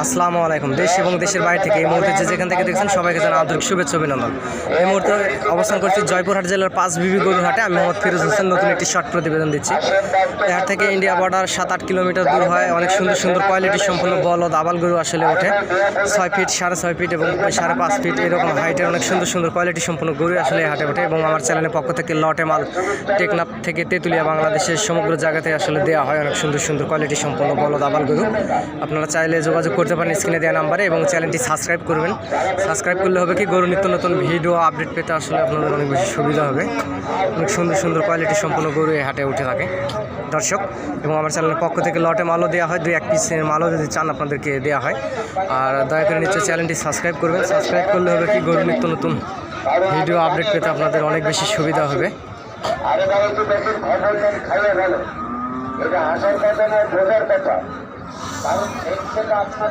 আসসালামু আলাইকুম। দেশ এবং দেশের বাইরে থেকে এই মুহূর্তে যেখান থেকে দেখছেন সবাইকে জানাই আন্তরিক শুভেচ্ছা অভিনন্দন। এই মুহূর্তে অবস্থান করছি জয়পুরহাট জেলার 5 বিবি গরুর হাটে। আমি মোহাম্মদ ফিরোজ হোসেন নতুন একটি শর্ট প্রতিবেদন দিচ্ছি। এই হাট থেকে ইন্ডিয়া বর্ডার 7-8 কিলোমিটার দূর হয়। অনেক সুন্দর সুন্দর কোয়ালিটি সম্পন্ন বলদ আবাল গরু আসলে ওঠে। 6 ফিট, 6.5 ফিট এবং 5.5 ফিট এরকম হাইটের অনেক সুন্দর সুন্দর কোয়ালিটি সম্পন্ন গরু আসলে হাটে ওঠে। এবং আমার চ্যানেলের পক্ষ থেকে লটে মাল টেকনাফ থেকে তেঁতুলিয়া বাংলাদেশের সমগ্র জায়গাতে আসলে দেওয়া হয় অনেক সুন্দর সুন্দর কোয়ালিটি সম্পন্ন বলদ আবাল গরু। আপনারা চাইলে যোগাযোগ করতে পারেন স্ক্রিনে দেওয়া নাম্বারে এবং চ্যানেলটি সাবস্ক্রাইব করবেন। সাবস্ক্রাইব করলে হবে কি গরু নিত্য নতুন ভিডিও আপডেট পেতে আসলে আপনাদের অনেক বেশি সুবিধা হবে। অনেক সুন্দর সুন্দর কোয়ালিটি সম্পন্ন গরু এই হাটে উঠে থাকে দর্শক। এবং আমার চ্যানেলের পক্ষ থেকে লটে মালও দেওয়া হয়, 2-1 পিসের মালও যদি চান আপনাদেরকে দেওয়া হয়। আর দয়া করে নিশ্চয়ই চ্যানেলটি সাবস্ক্রাইব করবেন। সাবস্ক্রাইব করলে হবে কি গরু নিত্য নতুন ভিডিও আপডেট পেতে আপনাদের অনেক বেশি সুবিধা হবে। এটা হাসার কথা না, বোঝার কথা। কারণ